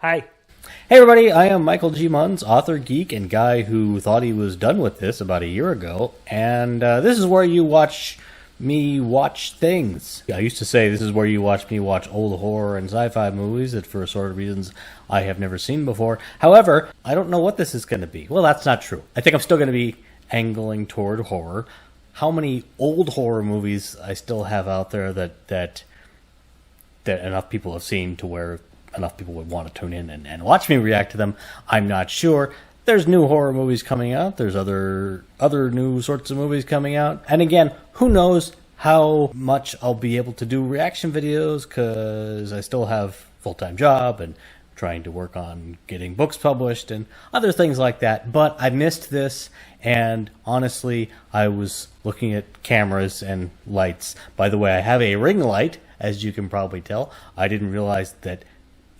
Hi. Hey everybody, I am Michael G. Munns, author, geek, and guy who thought he was done with this about a year ago. And this is where you watch me watch things. I used to say this is where you watch me watch old horror and sci-fi movies that for sort of reasons I have never seen before. However, I don't know what this is going to be. Well, that's not true. I think I'm still going to be angling toward horror. How many old horror movies I still have out there that enough people have seen to where enough people would want to tune in and watch me react to them, I'm not sure. There's new horror movies coming out. There's other new sorts of movies coming out. And again, who knows how much I'll be able to do reaction videos, because I still have a full-time job and trying to work on getting books published and other things like that. But I missed this, and honestly, I was looking at cameras and lights. By the way, I have a ring light, as you can probably tell. I didn't realize that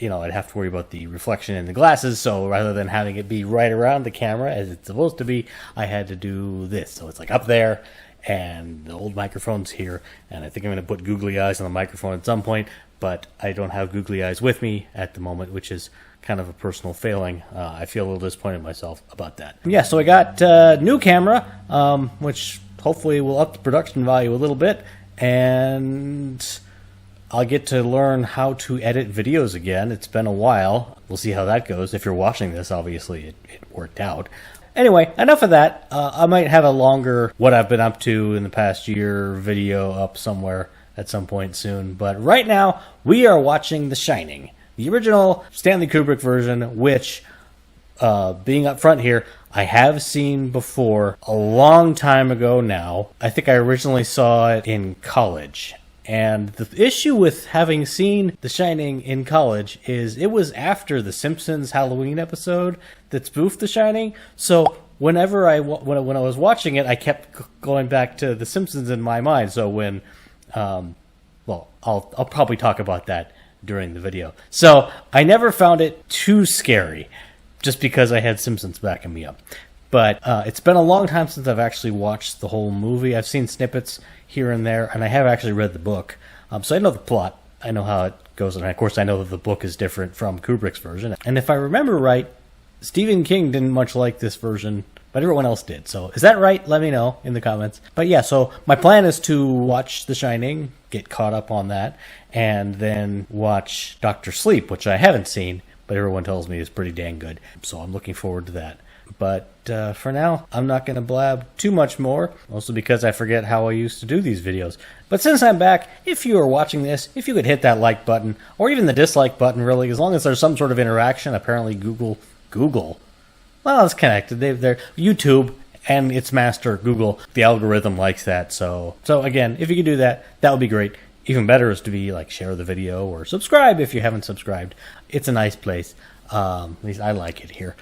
I'd have to worry about the reflection in the glasses, so rather than having it be right around the camera as it's supposed to be, I had to do this. So it's like up there, and the old microphone's here, and I think I'm going to put googly eyes on the microphone at some point, but I don't have googly eyes with me at the moment, which is kind of a personal failing. I feel a little disappointed in myself about that. Yeah, so I got a new camera, which hopefully will up the production value a little bit, and I'll get to learn how to edit videos again. It's been a while. We'll see how that goes. If you're watching this, obviously it worked out. Anyway, enough of that. I might have a longer what I've been up to in the past year video up somewhere at some point soon. But right now, we are watching The Shining, the original Stanley Kubrick version, which, being up front here, I have seen before a long time ago now. I think I originally saw it in college. And the issue with having seen The Shining in college is it was after the Simpsons Halloween episode that spoofed The Shining. So whenever when I was watching it, I kept going back to the Simpsons in my mind. So when, I'll probably talk about that during the video. So I never found it too scary, just because I had Simpsons backing me up. But it's been a long time since I've actually watched the whole movie. I've seen snippets here and there, and I have actually read the book. So I know the plot. I know how it goes, and of course I know that the book is different from Kubrick's version. And if I remember right, Stephen King didn't much like this version, but everyone else did. So is that right? Let me know in the comments. But yeah, so my plan is to watch The Shining, get caught up on that, and then watch Dr. Sleep, which I haven't seen, but everyone tells me is pretty dang good. So I'm looking forward to that. But for now, I'm not going to blab too much more, mostly because I forget how I used to do these videos. But since I'm back, if you are watching this, if you could hit that like button, or even the dislike button, really, as long as there's some sort of interaction. Apparently Google, well, it's connected. They're YouTube and its master, Google. The algorithm likes that. So again, if you could do that, that would be great. Even better is to be like share the video or subscribe if you haven't subscribed. It's a nice place. At least I like it here.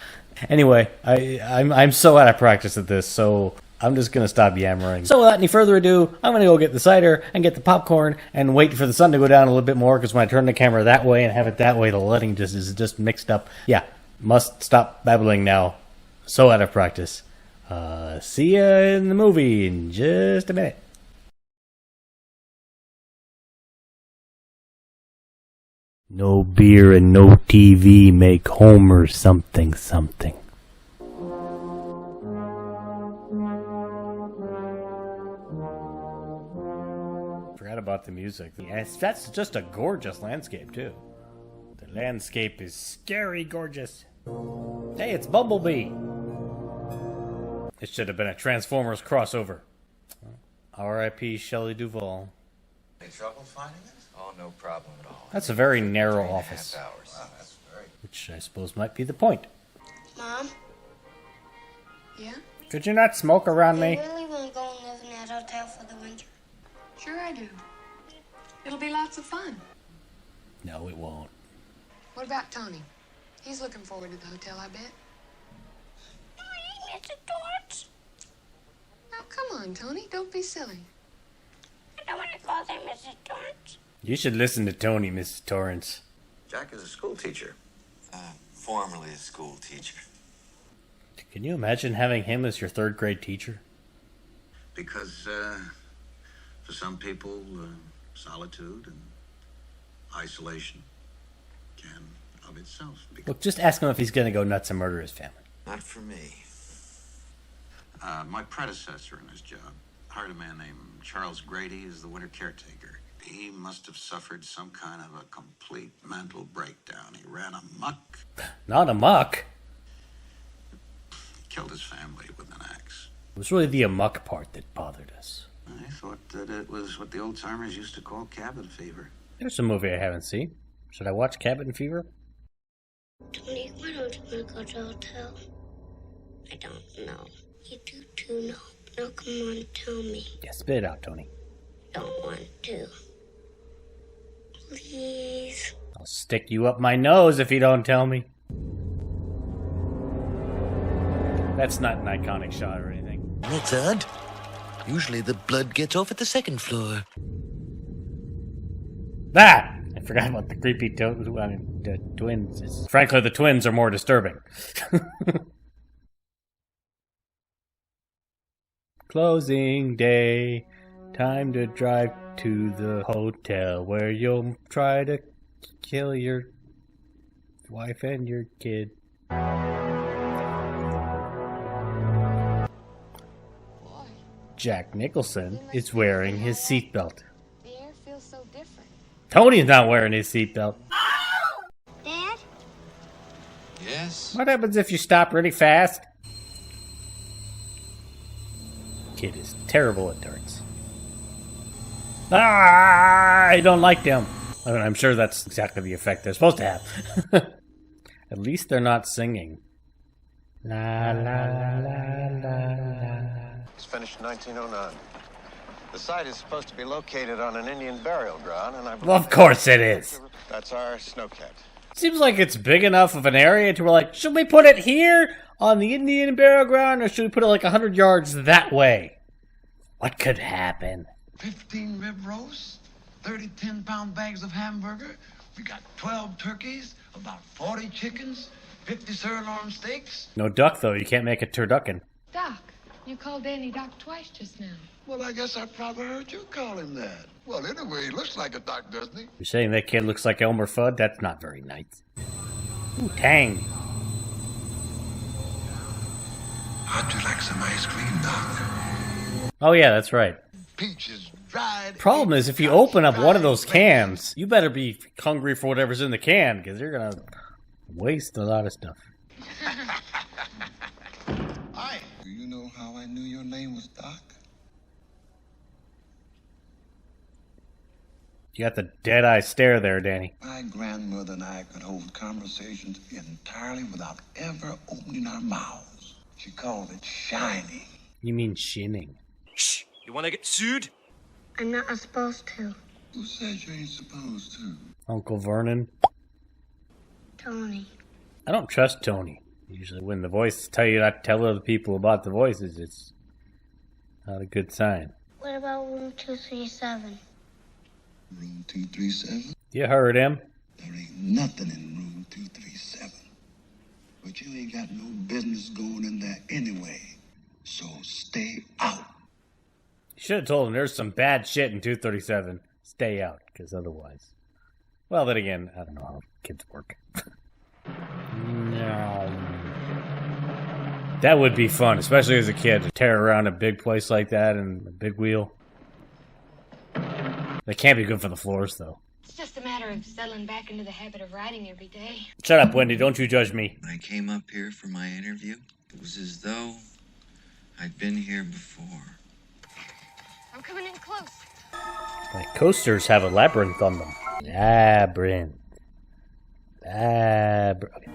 Anyway, I'm so out of practice at this, so I'm just going to stop yammering. So without any further ado, I'm going to go get the cider and get the popcorn and wait for the sun to go down a little bit more, because when I turn the camera that way and have it that way, the lighting is just mixed up. Yeah, must stop babbling now. So out of practice. See ya in the movie in just a minute. No beer and no TV make Homer something something. Forgot about the music. Yes, that's just a gorgeous landscape too. The landscape is scary gorgeous. Hey, it's Bumblebee. It should have been a Transformers crossover. R.I.P. Shelley Duvall. Any trouble finding it? Oh, no problem at all. That's a very narrow office. Wow, that's very... Which I suppose might be the point. Mom? Yeah? Could you not smoke around me? I really want to go and live in that hotel for the winter. Sure I do. It'll be lots of fun. No, it won't. What about Tony? He's looking forward to the hotel, I bet. Mr. Torrance? Now, come on, Tony. Don't be silly. I don't want to call him Mrs. Torrance. You should listen to Tony, Mrs. Torrance. Jack is a school teacher. Formerly a school teacher. Can you imagine having him as your third grade teacher? Because, for some people, solitude and isolation can of itself. Look, just ask him if he's gonna go nuts and murder his family. Not for me. My predecessor in this job hired a man named Charles Grady as the winter caretaker. He must have suffered some kind of a complete mental breakdown. He ran amok. Not amok. Killed his family with an axe. It was really the amok part that bothered us. I thought that it was what the old-timers used to call cabin fever. There's a movie I haven't seen. Should I watch Cabin Fever? Tony, why don't you want to go to the hotel? I don't know. You do too know. Now come on, tell me. Yeah, spit it out, Tony. Don't want to. Please. I'll stick you up my nose if you don't tell me. That's not an iconic shot or anything. That's odd. Usually the blood gets off at the second floor. Ah! I forgot about the creepy the twins. Frankly, the twins are more disturbing. Closing day. Time to drive to the hotel where you'll try to kill your wife and your kid. Boy, Jack Nicholson is wearing his seatbelt. the air feels so different. Tony's not wearing his seatbelt. Dad? Yes? What happens if you stop really fast? Kid is terrible at darts. Ah, I don't like them. I mean, I'm sure that's exactly the effect they're supposed to have. At least they're not singing. La la la la la. It's finished in 1909. The site is supposed to be located on an Indian burial ground, and I believe Well, of course it is. that's our snowcat. Seems like it's big enough of an area to where, like, should we put it here on the Indian burial ground, or should we put it like 100 yards that way? What could happen? 15 rib roasts, 30 10-pound bags of hamburger. We got 12 turkeys, about 40 chickens, 50 sirloin steaks. No duck, though. You can't make a turducken. Doc, you called Danny Doc twice just now. Well, I guess I probably heard you call him that. Well, anyway, he looks like a doc, doesn't he? You're saying that kid looks like Elmer Fudd? That's not very nice. Ooh, Tang. How'd you like some ice cream, Doc? Oh, yeah, that's right. Peaches dried. Problem is, if you open up one of those cans, you better be hungry for whatever's in the can, because you're going to waste a lot of stuff. Hi. Do you know how I knew your name was Doc? You got the dead-eye stare there, Danny. My grandmother and I could hold conversations entirely without ever opening our mouths. She called it shining. You mean shinning. Shh! You wanna get sued? I'm not supposed to. Who says you ain't supposed to? Uncle Vernon. Tony. I don't trust Tony. Usually when the voices tell you not to tell other people about the voices, it's not a good sign. What about room 237? Room 237? You heard him. There ain't nothing in room 237. But you ain't got no business going in there anyway. So stay out. You should have told him there's some bad shit in 237. Stay out, because otherwise... Well, then again, I don't know how kids work. No. That would be fun, especially as a kid, to tear around a big place like that and a big wheel. They can't be good for the floors, though. It's just a matter of settling back into the habit of riding every day. Shut up, Wendy. Don't you judge me. When I came up here for my interview, it was as though I'd been here before. I'm coming in close. My coasters have a labyrinth on them. Labyrinth. Okay.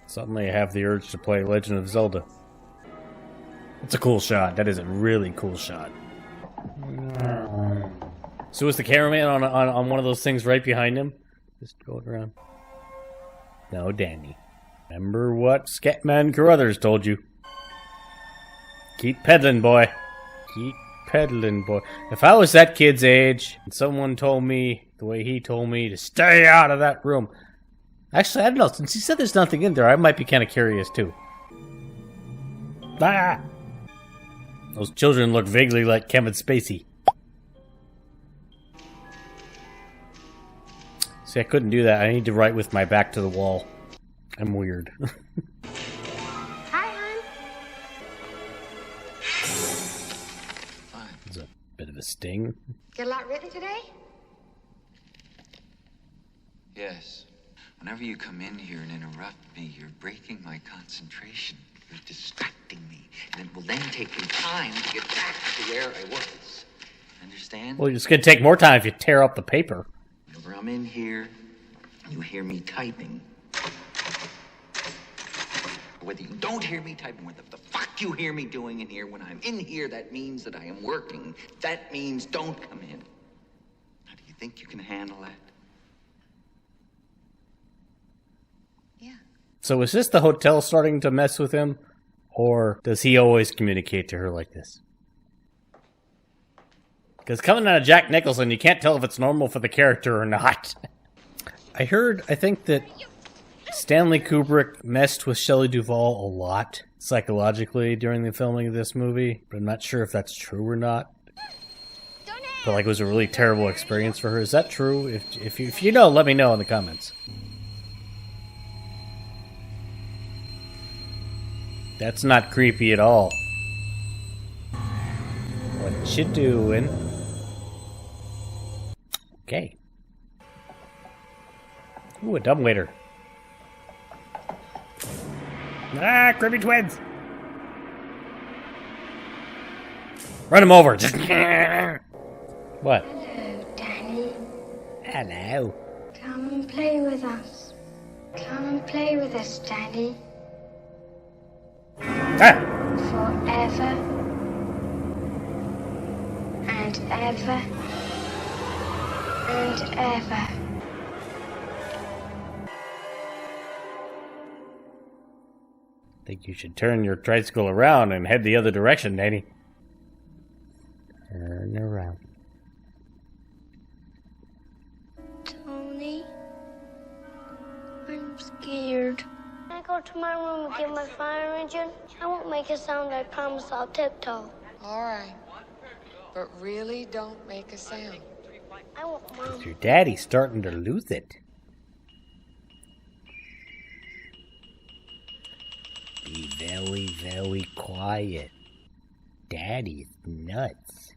Suddenly I have the urge to play Legend of Zelda. It's a cool shot. That is a really cool shot. So is the cameraman on one of those things right behind him? Just going around. No, Danny. Remember what Scatman Carruthers told you. Keep peddling, boy. Keep peddling, boy. If I was that kid's age, and someone told me, the way he told me, to stay out of that room... Actually, I don't know. Since he said there's nothing in there, I might be kind of curious, too. Ah! Those children look vaguely like Kevin Spacey. See, I couldn't do that. I need to write with my back to the wall. I'm weird. Hi, hon. It's a bit of a sting. Get a lot written today? Yes. Whenever you come in here and interrupt me, you're breaking my concentration. You're distracting me. And it will then take me time to get back to where I was. Understand? Well, it's going to take more time if you tear up the paper. Whenever I'm in here, you hear me typing. Whether you don't hear me typing, what the fuck you hear me doing in here, when I'm in here, that means that I am working. That means don't come in. How do you think you can handle that? Yeah. So is this the hotel starting to mess with him? Or does he always communicate to her like this? Because coming out of Jack Nicholson, you can't tell if it's normal for the character or not. I think that Stanley Kubrick messed with Shelley Duvall a lot psychologically during the filming of this movie, but I'm not sure if that's true or not. But like, it was a really terrible experience for her. Is that true? If you know, let me know in the comments. That's not creepy at all. What you doing? Okay. Ooh, a dumbwaiter. Ah, creepy twins! Run him over! Just what? Hello, Danny. Hello. Come and play with us. Come and play with us, Danny. Ah! Forever. And ever. And ever. I think you should turn your tricycle around and head the other direction, Danny. Turn around. Tony, I'm scared. Can I go to my room and get my fire engine? I won't make a sound, I promise I'll tiptoe. All right. But really don't make a sound. I want Mom. Your daddy's starting to lose it. Be very, very quiet. Daddy's nuts.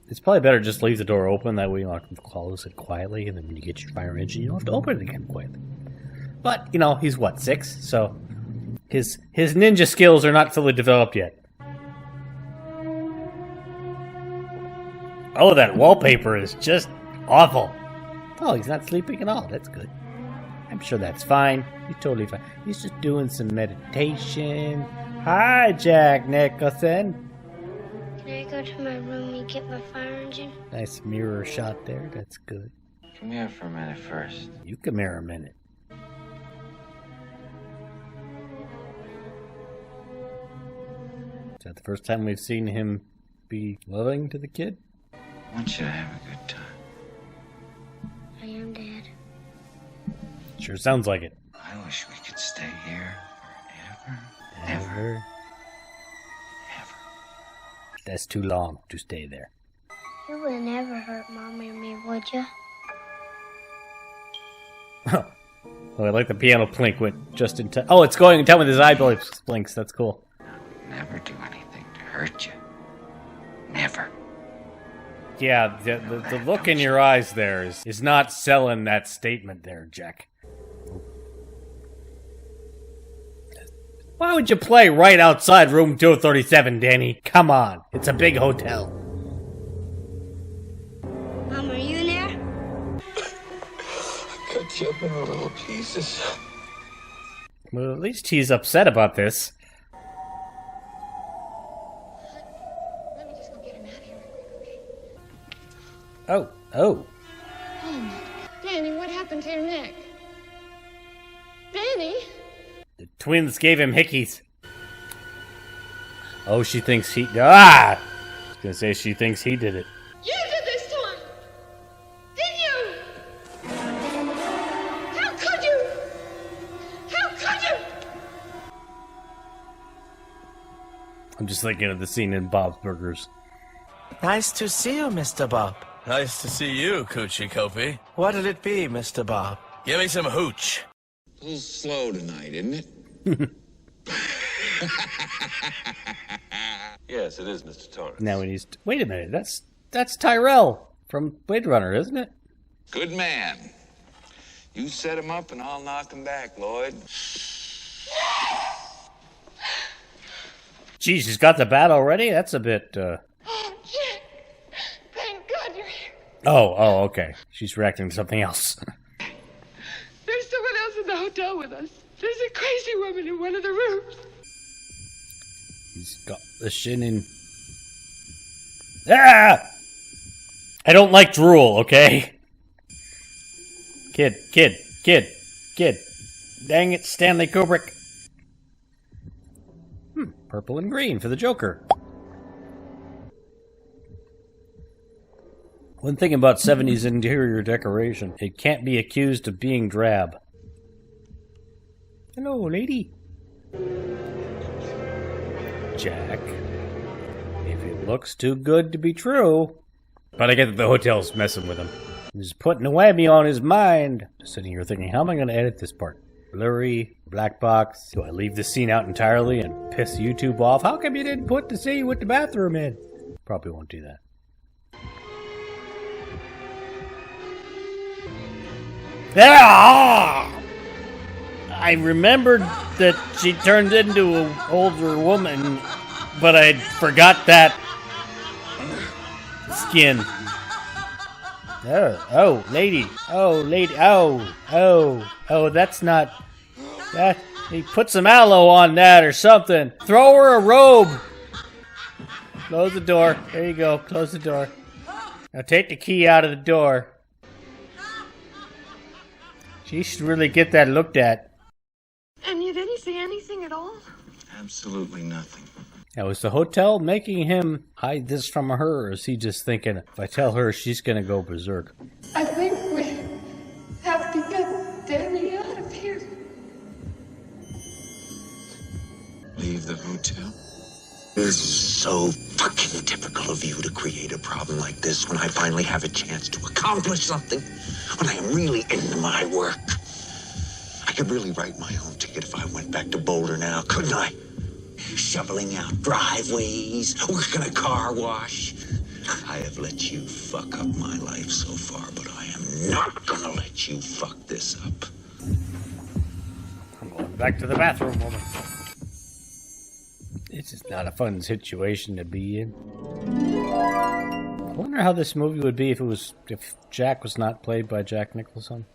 It's probably better just leave the door open, that way you don't have to close it quietly, and then when you get your fire engine, you don't have to open it again quietly. But, you know, he's what, 6? So, his ninja skills are not fully developed yet. Oh, that wallpaper is just awful. Oh, he's not sleeping at all. That's good. I'm sure that's fine. He's totally fine. He's just doing some meditation. Hi, Jack Nicholson. Can I go to my room and get my fire engine? Nice mirror shot there. That's good. Come here for a minute first. You come here a minute. Is that the first time we've seen him be loving to the kid? I want you to have a good time. I am, Dad. Sure sounds like it. I wish we could stay here forever. Ever. That's too long to stay there. You would never hurt Mom or me, would you? Oh, I like the piano plink went just in time. Oh, it's going in time with his eye blinks. That's cool. Never do anything to hurt you. Never. Yeah, the look in your eyes there is not selling that statement there, Jack. Why would you play right outside room 237, Danny? Come on, it's a big hotel. Mom, are you in there? Cut you up into little pieces. Well, at least he's upset about this. Let me just go get him out of here real quick, okay? Oh. Oh, my. Danny, what happened to your neck? Danny? The twins gave him hickeys. Oh, she thinks he... Ah! I was gonna say she thinks he did it. You did this to him! Did you? How could you? How could you? I'm just thinking of the scene in Bob's Burgers. Nice to see you, Mr. Bob. Nice to see you, Coochie Kopi. What'll it be, Mr. Bob? Give me some hooch. A little slow tonight, isn't it? Yes, it is, Mr. Torrance. Now when he's... Wait a minute, that's Tyrell from Blade Runner, isn't it? Good man. You set him up and I'll knock him back, Lloyd. Geez, he's got the bat already? That's a bit, Oh, Jack! Thank God you're here. Oh, okay. She's reacting to something else. There's someone else in the hotel with us. There's a crazy woman in one of the rooms. He's got the shin in... Ah! I don't like drool, okay? Kid. Dang it, Stanley Kubrick. Purple and green for the Joker. One thing about 70s interior decoration, it can't be accused of being drab. Hello, lady. Jack. If it looks too good to be true. But I get that the hotel's messing with him. He's putting a whammy on his mind. Just sitting here thinking, how am I going to edit this part? Blurry, black box. Do I leave the scene out entirely and piss YouTube off? How come you didn't put the scene with the bathroom in? Probably won't do that. Ah! I remembered that she turned into an older woman, but I forgot that skin. Oh, lady. Oh, that's not... That, he put some aloe on that or something. Throw her a robe. Close the door. There you go. Close the door. Now take the key out of the door. She should really get that looked at. And you didn't see anything at all? Absolutely nothing. Now, is the hotel making him hide this from her, or is he just thinking, if I tell her, she's gonna go berserk? I think we have to get Danny out of here. Leave the hotel? This is so fucking typical of you to create a problem like this when I finally have a chance to accomplish something. When I am really into my work. I could really write my own ticket if I went back to Boulder now, couldn't I? Shoveling out driveways, working a car wash. I have let you fuck up my life so far, but I am not gonna let you fuck this up. I'm going back to the bathroom, woman. This is not a fun situation to be in. I wonder how this movie would be if Jack was not played by Jack Nicholson.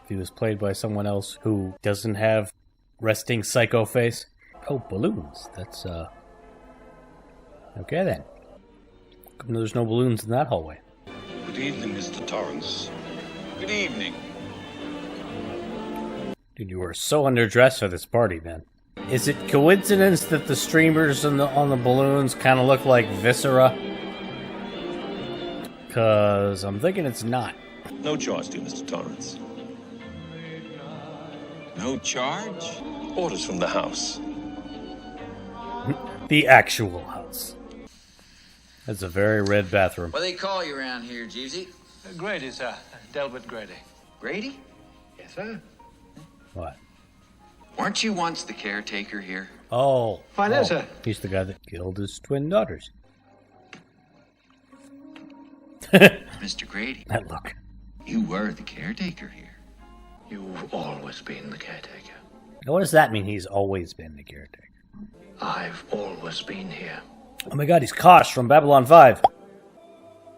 If he was played by someone else who doesn't have resting psycho face. Oh, balloons. That's, okay then. How come there's no balloons in that hallway? Good evening, Mr. Torrance. Good evening. Dude, you were so underdressed for this party, man. Is it coincidence that the streamers on the balloons kind of look like viscera? Because I'm thinking it's not. No charge to you, Mr. Torrance. No charge? Orders from the house. The actual house. That's a very red bathroom. What do they call you around here, Jeevesy? Grady, sir. Delbert Grady. Grady? Yes, sir. What? Weren't you once the caretaker here? Oh. Why, no, sir. He's the guy that killed his twin daughters. Mr. Grady. That look. You were the caretaker here. You've always been the caretaker. Now, what does that mean, he's always been the caretaker? I've always been here. Oh my god, he's Kosh from Babylon 5.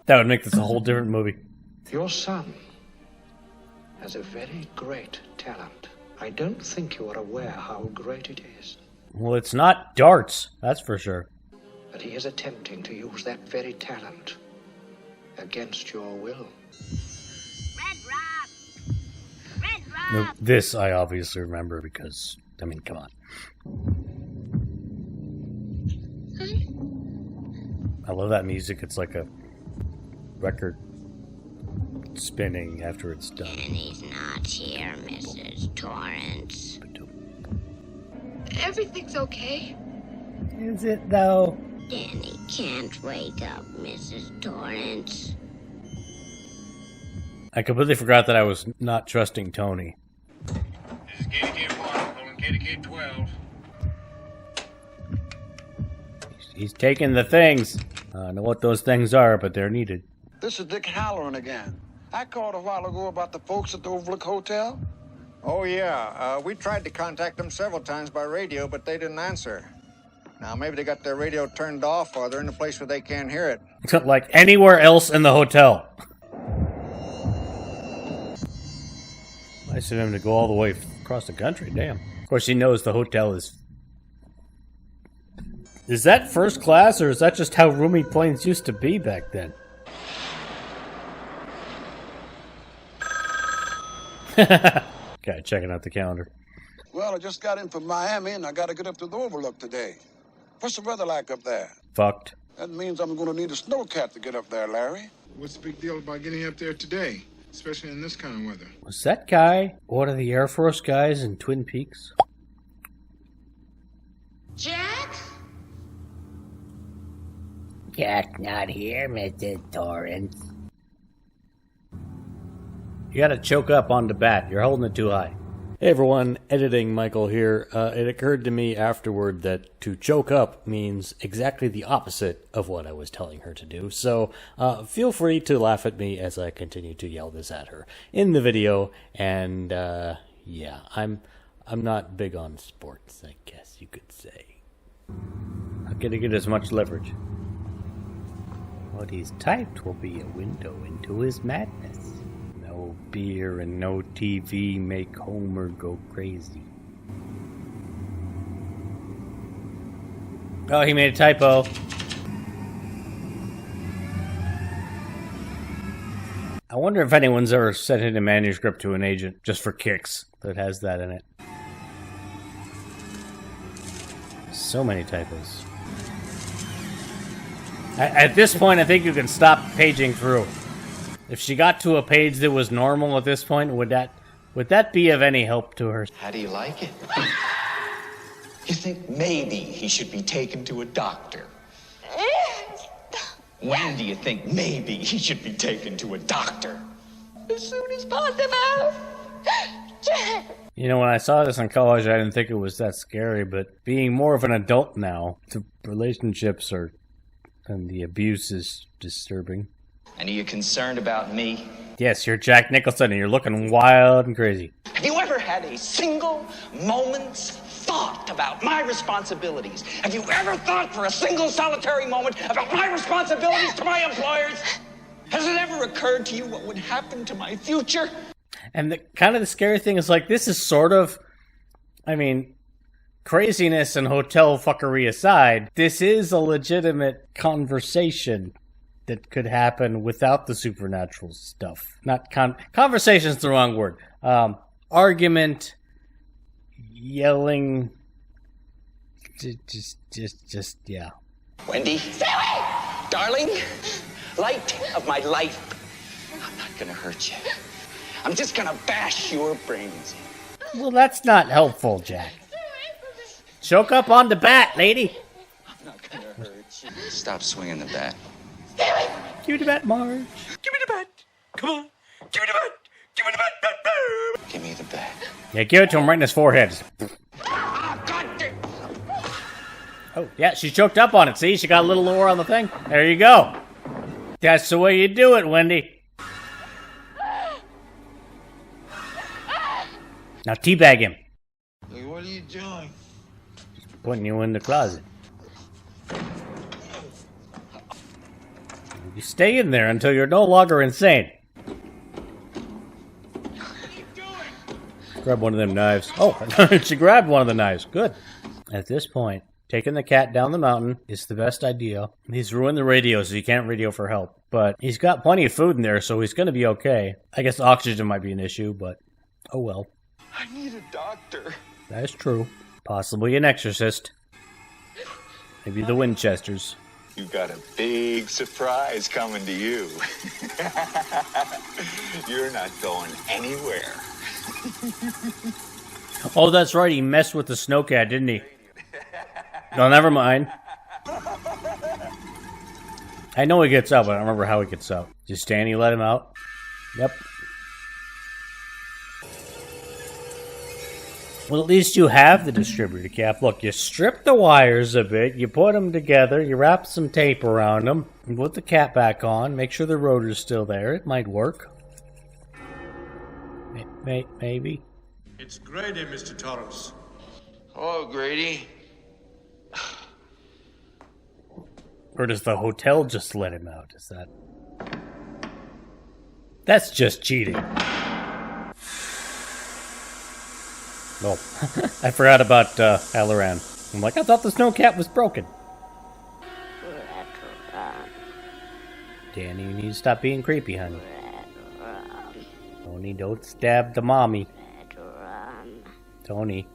That would make this a whole different movie. Your son has a very great talent. I don't think you are aware how great it is. Well, it's not darts, that's for sure. But he is attempting to use that very talent against your will. Now, this I obviously remember because, I mean, come on. I love that music. It's like a record spinning after it's done. Danny's not here, Mrs. Torrance. Everything's okay. Is it, though? Danny can't wake up, Mrs. Torrance. I completely forgot that I was not trusting Tony. This is KDK-1, calling KDK-12. He's taking the things. I don't know what those things are, but they're needed. This is Dick Halloran again. I called a while ago about the folks at the Overlook Hotel. Oh, yeah. We tried to contact them several times by radio, but they didn't answer. Now, maybe they got their radio turned off or they're in a place where they can't hear it. Like anywhere else in the hotel. Nice of him to go all the way across the country, damn. Of course, he knows the hotel is... Is that first class, or is that just how roomy planes used to be back then? Okay, checking out the calendar. Well, I just got in from Miami and I got to get up to the Overlook today. What's the weather like up there? Fucked. That means I'm going to need a snowcat to get up there, Larry. What's the big deal about getting up there today? Especially in this kind of weather. Was that guy one of the Air Force guys in Twin Peaks? Jack? Jack, not here, Mr. Torrance. You gotta choke up on the bat. You're holding it too high. Hey everyone, editing Michael here. It occurred to me afterward that to choke up means exactly the opposite of what I was telling her to do. So feel free to laugh at me as I continue to yell this at her in the video. And yeah, I'm not big on sports, I guess you could say. Not gonna get as much leverage. What he's typed will be a window into his madness. No beer and no TV make Homer go crazy. Oh, he made a typo. I wonder if anyone's ever sent in a manuscript to an agent just for kicks that has that in it. So many typos. At this point, I think you can stop paging through. If she got to a page that was normal at this point, would that be of any help to her? How do you like it? You think maybe he should be taken to a doctor? When do you think maybe he should be taken to a doctor? As soon as possible. Jack. You know, when I saw this in college, I didn't think it was that scary, but being more of an adult now, the relationships are... and the abuse is disturbing. And are you concerned about me? Yes, you're Jack Nicholson and you're looking wild and crazy. Have you ever had a single moment's thought about my responsibilities? Have you ever thought for a single solitary moment about my responsibilities to my employers? Has it ever occurred to you what would happen to my future? And the kind of the scary thing is, like, this is sort of, I mean, craziness and hotel fuckery aside, this is a legitimate conversation that could happen without the supernatural stuff. Not conversation's the wrong word. Argument, yelling, just yeah. Wendy, darling, light of my life, I'm not gonna hurt you. I'm just gonna bash your brains in. Well, that's not helpful, Jack. Choke up on the bat, lady. I'm not gonna hurt you. Stop swinging the bat. Give me the bat, Marge. Give me the bat. Come on. Give me the bat. Give me the bat. bat. Give me the bat. Yeah, give it to him right in his forehead. Oh, yeah, she choked up on it. See, she got a little lower on the thing. There you go. That's the way you do it, Wendy. Now teabag him. Hey, what are you doing? Just putting you in the closet. You stay in there until you're no longer insane. Grab one of them knives. Oh, she grabbed one of the knives. Good. At this point, taking the cat down the mountain is the best idea. He's ruined the radio, so he can't radio for help. But he's got plenty of food in there, so he's going to be okay. I guess oxygen might be an issue, but oh well. I need a doctor. That is true. Possibly an exorcist. Maybe the Winchesters. You got a big surprise coming to you. You're not going anywhere. Oh, that's right. He messed with the snowcat, didn't he? No, never mind. I know he gets out, but I don't remember how he gets out. Just Stanny let him out. Yep. Well, at least you have the distributor cap. Look, you strip the wires a bit, you put them together, you wrap some tape around them, you put the cap back on, make sure the rotor's still there. It might work. Maybe. It's Grady, Mr. Torrance. Hello, Grady. Or does the hotel just let him out? Is that... That's just cheating. Oh, I forgot about Halloran. I'm like, I thought the snow cap was broken. Danny, you need to stop being creepy, honey. Tony, don't stab the mommy. Tony.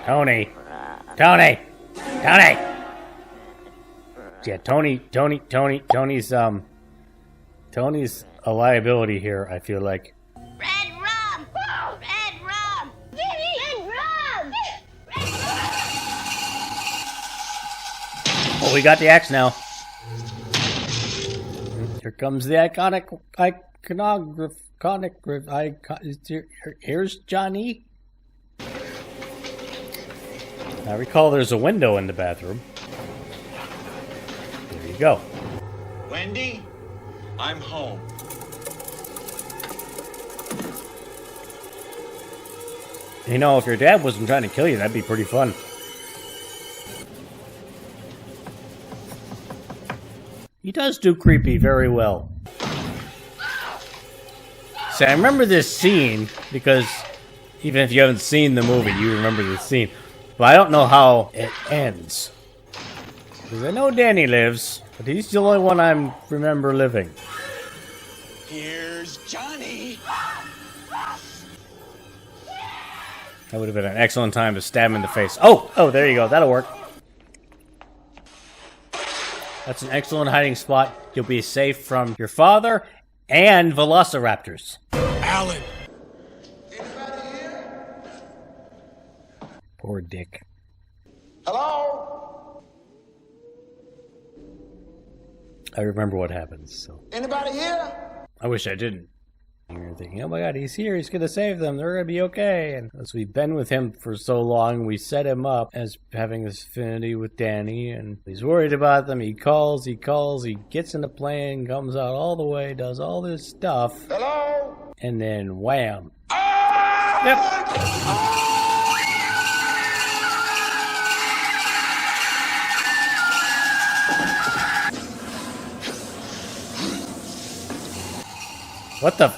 Tony! Tony! Tony! Yeah, Tony's a liability here, I feel like. Red rum! Red rum! Red rum! Oh, we got the axe now. Here comes the here's Johnny. I recall there's a window in the bathroom. There you go. Wendy, I'm home. You know, if your dad wasn't trying to kill you, that'd be pretty fun. He does do creepy very well. See, I remember this scene because even if you haven't seen the movie, you remember this scene. But I don't know how it ends. Because I know Danny lives, but he's the only one I remember living. Here's Johnny. That would have been an excellent time to stab him in the face. Oh, there you go. That'll work. That's an excellent hiding spot. You'll be safe from your father and velociraptors. Alan. Poor Dick. Hello? I remember what happens, so. Anybody here? I wish I didn't. You're thinking, oh my god, he's here, he's gonna save them, they're gonna be okay. And as we've been with him for so long, we set him up as having this affinity with Danny, and he's worried about them. He calls, he gets in the plane, comes out all the way, does all this stuff. Hello? And then wham. Yep. What the?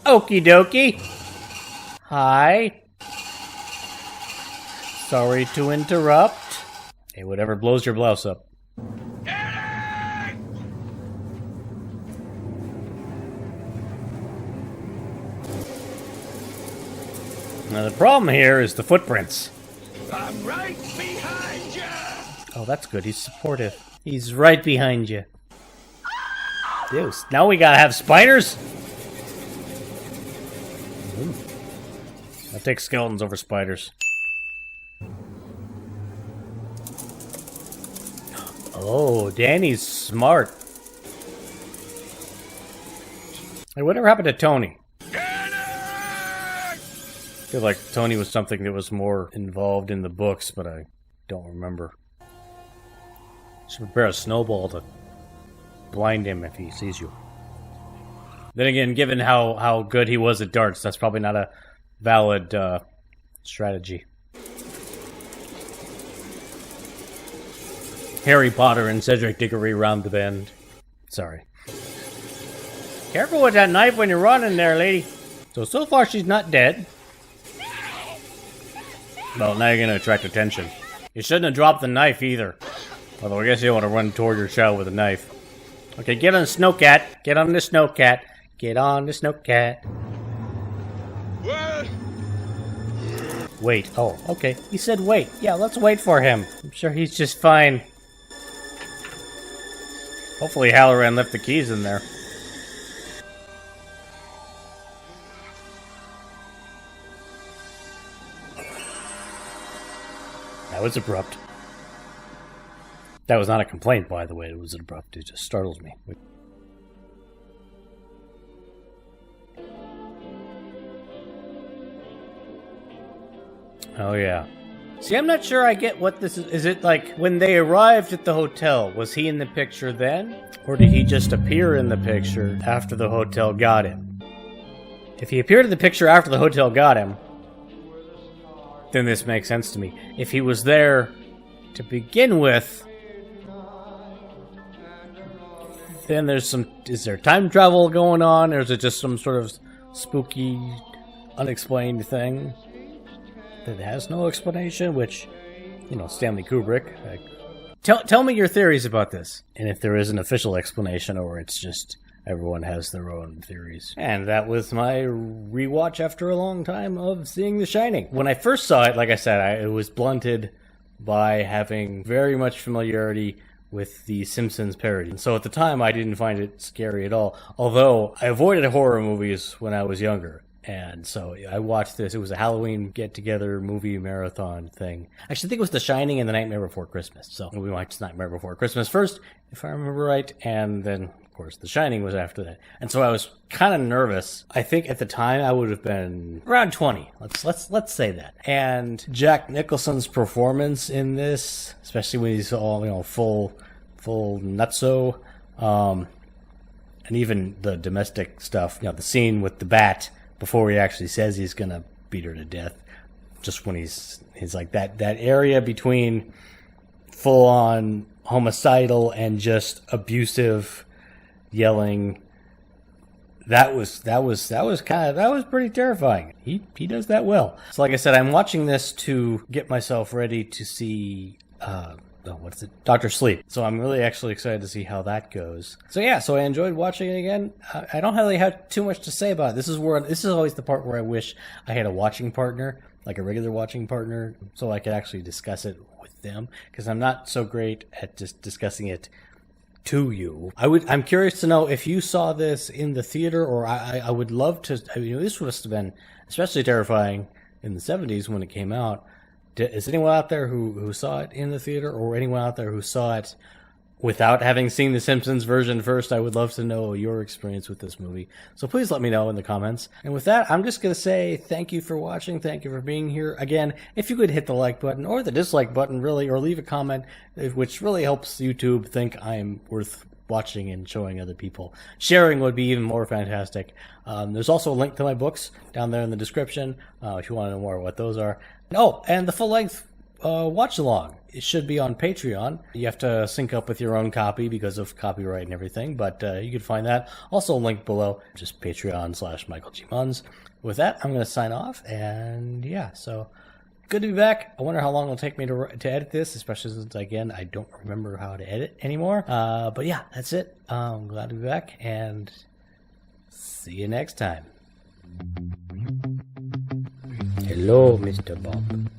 Okie dokie. Hi. Sorry to interrupt. Hey, whatever blows your blouse up. Now the problem here is the footprints. I'm right behind you. Oh, that's good. He's supportive. He's right behind you. Deuce. Now we gotta have spiders? Ooh. I'll take skeletons over spiders. Oh, Danny's smart. Hey, whatever happened to Tony? I feel like Tony was something that was more involved in the books, but I don't remember. Should prepare a snowball to blind him if he sees you. Then again, given how good he was at darts, that's probably not a valid strategy. Harry Potter and Cedric Diggory round the bend. Sorry. Careful with that knife when you're running there, lady. So far she's not dead. Well, now you're going to attract attention. You shouldn't have dropped the knife either. Although I guess you want to run toward your child with a knife. Okay, get on the snowcat. Get on the snowcat. Get on the snowcat. What? Wait. Oh, okay. He said wait. Yeah, let's wait for him. I'm sure he's just fine. Hopefully Halloran left the keys in there. That was abrupt. That was not a complaint, by the way. It was abrupt. It just startles me. Oh, yeah. See, I'm not sure I get what this is. Is it like when they arrived at the hotel, was he in the picture then? Or did he just appear in the picture after the hotel got him? If he appeared in the picture after the hotel got him, then this makes sense to me. If he was there to begin with, then there's some... Is there time travel going on, or is it just some sort of spooky, unexplained thing that has no explanation? Which, you know, Stanley Kubrick. Tell me your theories about this, and if there is an official explanation, or it's just everyone has their own theories. And that was my rewatch after a long time of seeing The Shining. When I first saw it, like I said, it was blunted by having very much familiarity with the Simpsons parody. So at the time, I didn't find it scary at all. Although, I avoided horror movies when I was younger. And so I watched this. It was a Halloween get-together movie marathon thing. Actually, I think it was The Shining and The Nightmare Before Christmas. So we watched Nightmare Before Christmas first, if I remember right. And then, of course, The Shining was after that. And so I was kind of nervous. I think at the time I would have been around 20. Let's say that. And Jack Nicholson's performance in this, especially when he's all, you know, full nutso, and even the domestic stuff, you know, the scene with the bat before he actually says he's gonna beat her to death, just when he's like that area between full on homicidal and just abusive yelling, that was pretty terrifying. He does that well. So like I said, I'm watching this to get myself ready to see Dr. Sleep. So I'm really actually excited to see how that goes. So yeah, so I enjoyed watching it again. I don't really have too much to say about it. This is always the part where I wish I had a watching partner, like a regular watching partner, so I could actually discuss it with them, because I'm not so great at just discussing it to you. I'm curious to know if you saw this in the theater, or I would love to. I mean, this must have been especially terrifying in the 70s when it came out. Is anyone out there who saw it in the theater, or anyone out there who saw it without having seen the Simpsons version first? I would love to know your experience with this movie. So please let me know in the comments. And with that, I'm just going to say thank you for watching. Thank you for being here. Again, if you could hit the like button or the dislike button, really, or leave a comment, which really helps YouTube think I'm worth watching and showing other people. Sharing would be even more fantastic. There's also a link to my books down there in the description if you want to know more what those are. Oh, and the full-length watch-along. It should be on Patreon. You have to sync up with your own copy because of copyright and everything, but you can find that. Also linked below, just Patreon/MichaelGMuns. With that, I'm going to sign off, and yeah, so good to be back. I wonder how long it'll take me to edit this, especially since, again, I don't remember how to edit anymore. But yeah, that's it. I'm glad to be back, and see you next time. Hello, Mr. Bob.